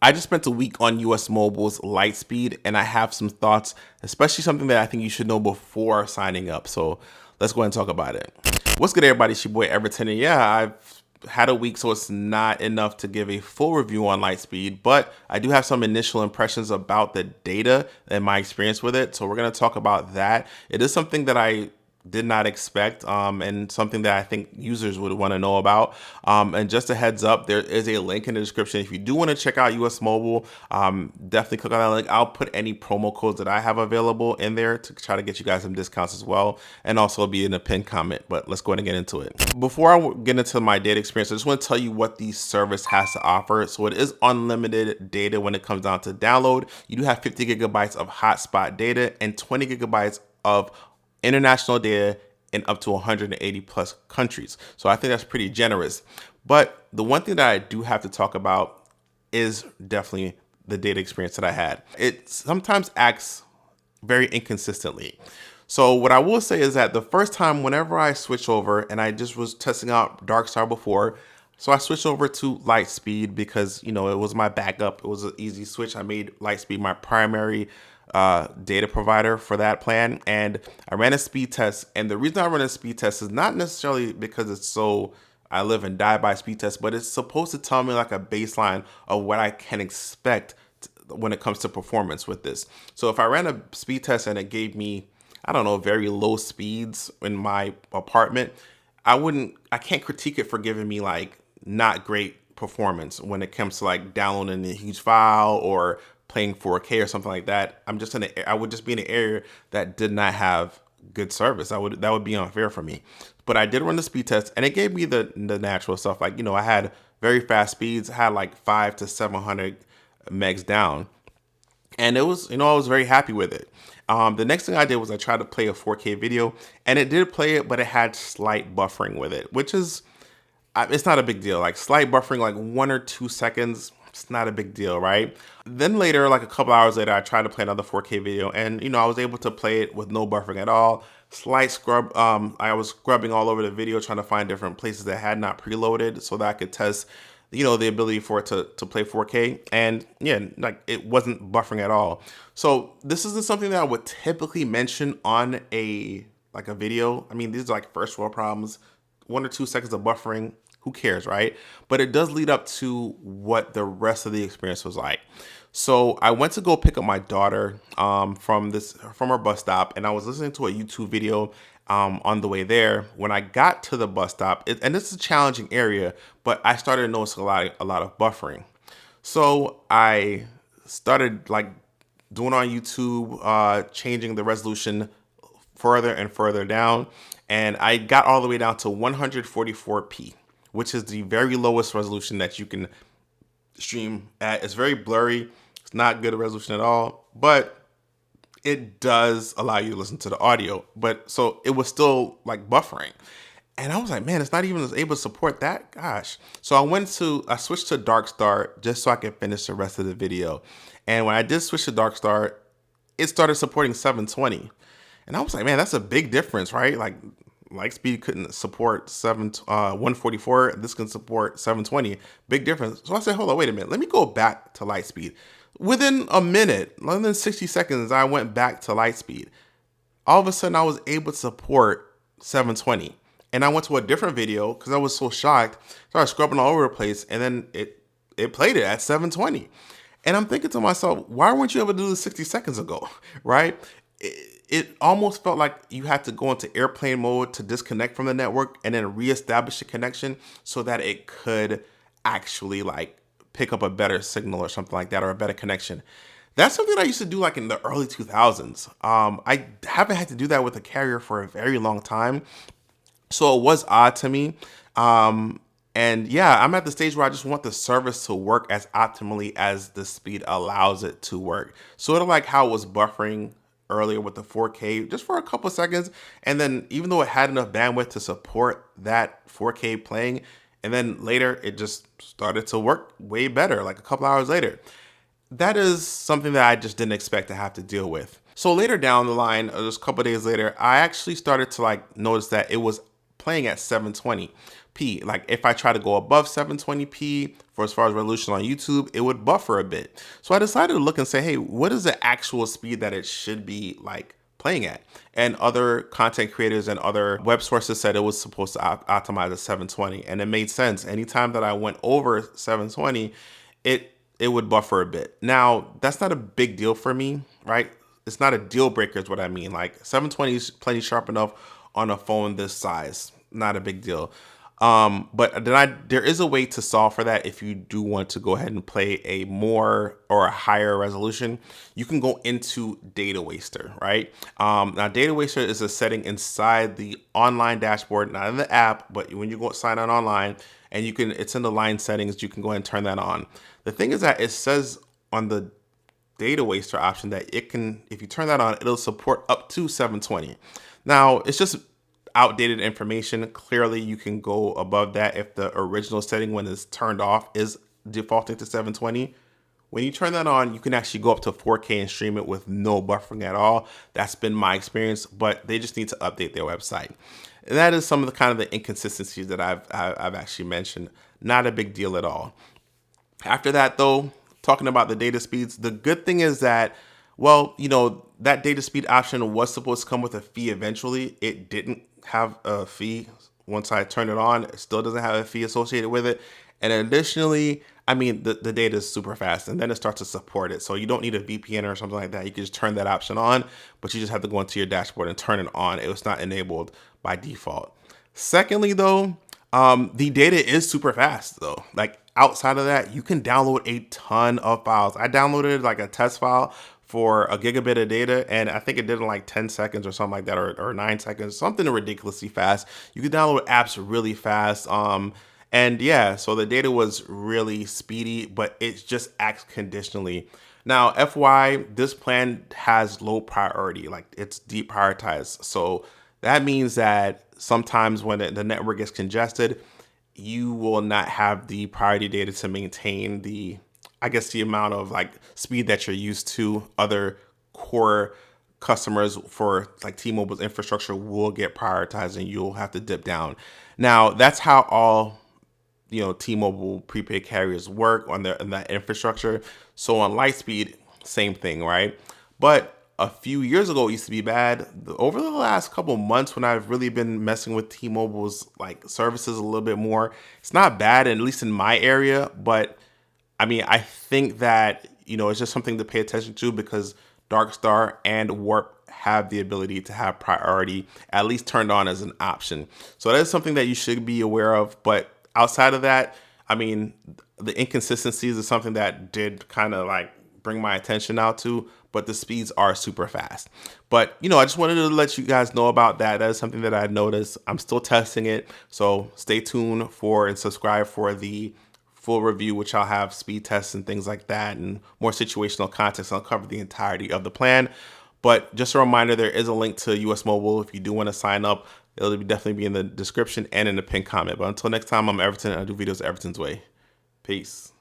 I just spent a week on US Mobile's Lightspeed, and I have some thoughts, especially something that I think you should know before signing up. So let's go ahead and talk about it. What's good, everybody? It's your boy Everton, and yeah, I've had a week, so it's not enough to give a full review on Lightspeed, but I do have some initial impressions about the data and my experience with it. So we're going to talk about that. It is something that I did not expect, and something that I think users would want to know about. And just a heads up, there is a link in the description. If you do want to check out US Mobile, definitely click on that link. I'll put any promo codes that I have available in there to try to get you guys some discounts as well, and also be in a pinned comment. But let's go ahead and get into it. Before I get into my data experience, I just want to tell you what the service has to offer. So it is unlimited data when it comes down to download. You do have 50 gigabytes of hotspot data and 20 gigabytes of international data in up to 180 plus countries. So I think that's pretty generous. But the one thing that I do have to talk about is definitely the data experience that I had. It sometimes acts very inconsistently. So what I will say is that the first time whenever I switch over, and I just was testing out Darkstar before, so I switched over to Lightspeed because, you know, it was my backup. It was an easy switch. I made Lightspeed my primary data provider for that plan, and I ran a speed test. And the reason I run a speed test is not necessarily because it's so I live and die by speed tests, but it's supposed to tell me like a baseline of what I can expect when it comes to performance with this. So if I ran a speed test and it gave me, I don't know, very low speeds in my apartment, I can't critique it for giving me like not great performance when it comes to like downloading a huge file or playing 4K or something like that. I would just be in an area that did not have good service. That would be unfair for me. But I did run the speed test, and it gave me the natural stuff. Like, you know, I had very fast speeds. I had like 500 to 700 megs down, and it was, you know, I was very happy with it. The next thing I did was I tried to play a 4K video, and it did play it, but it had slight buffering with it, which is, it's not a big deal. Like slight buffering, like 1 or 2 seconds, it's not a big deal, right? Then later, like a couple hours later, I tried to play another 4K video, and, you know, I was able to play it with no buffering at all. Slight scrub. I was scrubbing all over the video, trying to find different places that had not preloaded so that I could test, you know, the ability for it to play 4K. And yeah, like it wasn't buffering at all. So this isn't something that I would typically mention on a video. I mean, these are like first world problems. 1 or 2 seconds of buffering, who cares, right? But it does lead up to what the rest of the experience was like. So I went to go pick up my daughter from her bus stop, and I was listening to a YouTube video on the way there. When I got to the bus stop, and this is a challenging area, but I started to notice a lot of buffering. So I started like doing on YouTube, changing the resolution further and further down, and I got all the way down to 144p, which is the very lowest resolution that you can stream at. It's very blurry. It's not good resolution at all, but it does allow you to listen to the audio. But so it was still like buffering. And I was like, man, it's not even able to support that. Gosh. So I switched to Darkstar just so I could finish the rest of the video. And when I did switch to Darkstar, it started supporting 720. And I was like, man, that's a big difference, right? Like Lightspeed couldn't support 144. This can support 720. Big difference. So I said, hold on, wait a minute. Let me go back to Lightspeed. Within a minute, less than 60 seconds, I went back to Lightspeed. All of a sudden, I was able to support 720. And I went to a different video because I was so shocked. Started scrubbing all over the place, and then it played it at 720. And I'm thinking to myself, why weren't you able to do this 60 seconds ago, right? It almost felt like you had to go into airplane mode to disconnect from the network and then reestablish the connection so that it could actually like pick up a better signal or something like that, or a better connection. That's something I used to do like in the early 2000s. I haven't had to do that with a carrier for a very long time. So it was odd to me. And yeah, I'm at the stage where I just want the service to work as optimally as the speed allows it to work. Sort of like how it was buffering earlier with the 4K just for a couple seconds, and then even though it had enough bandwidth to support that 4K playing, and then later it just started to work way better like a couple hours later. That is something that I just didn't expect to have to deal with. So later down the line, just a couple days later, I actually started to like notice that it was playing at 720p. Like if I try to go above 720p for as far as resolution on YouTube, it would buffer a bit. So I decided to look and say, hey, what is the actual speed that it should be like playing at? And other content creators and other web sources said it was supposed to optimize at 720, and it made sense. Anytime that I went over 720, it would buffer a bit. Now, that's not a big deal for me, right? It's not a deal breaker is what I mean. Like 720 is plenty sharp enough on a phone this size, not a big deal. But then there is a way to solve for that. If you do want to go ahead and play a more or a higher resolution, you can go into Data Waster, right? Now Data Waster is a setting inside the online dashboard, not in the app, but when you go sign on online, and it's in the line settings, you can go ahead and turn that on. The thing is that it says on the Data Waster option that it can, if you turn that on, it'll support up to 720. Now, it's just outdated information. Clearly, you can go above that if the original setting when it's turned off is defaulting to 720. When you turn that on, you can actually go up to 4K and stream it with no buffering at all. That's been my experience, but they just need to update their website. And that is some of the kind of the inconsistencies that I've actually mentioned. Not a big deal at all. After that, though, talking about the data speeds, the good thing is that, well, you know, that data speed option was supposed to come with a fee eventually. It didn't have a fee. Once I turn it on, it still doesn't have a fee associated with it. And additionally, I mean, the data is super fast, and then it starts to support it. So you don't need a VPN or something like that. You can just turn that option on, but you just have to go into your dashboard and turn it on. It was not enabled by default. Secondly, though, the data is super fast, though. Like outside of that, you can download a ton of files. I downloaded like a test file for a gigabit of data, and I think it did in like 10 seconds or something like that, or 9 seconds, something ridiculously fast. You can download apps really fast. And yeah, so the data was really speedy, but it just acts conditionally. Now, FY, this plan has low priority, like it's deprioritized. So that means that sometimes when the network gets congested, you will not have the priority data to maintain the, I guess, the amount of like speed that you're used to. Other core customers for like T-Mobile's infrastructure will get prioritized and you'll have to dip down. Now, that's how all T-Mobile prepaid carriers work on that infrastructure. So on Lightspeed, same thing, right? But a few years ago, it used to be bad. Over the last couple months, when I've really been messing with T-Mobile's like services a little bit more, it's not bad, at least in my area. But I mean, I think that it's just something to pay attention to because Darkstar and Warp have the ability to have priority at least turned on as an option. So that is something that you should be aware of. But outside of that, I mean, the inconsistencies is something that did kind of like bring my attention out to, but the speeds are super fast. But, I just wanted to let you guys know about that. That is something that I noticed. I'm still testing it. So stay tuned for and subscribe for the full review, which I'll have speed tests and things like that and more situational context. I'll cover the entirety of the plan. But just a reminder, there is a link to US Mobile if you do want to sign up. It'll definitely be in the description and in the pinned comment. But until next time, I'm Everton, and I do videos Everton's way. Peace.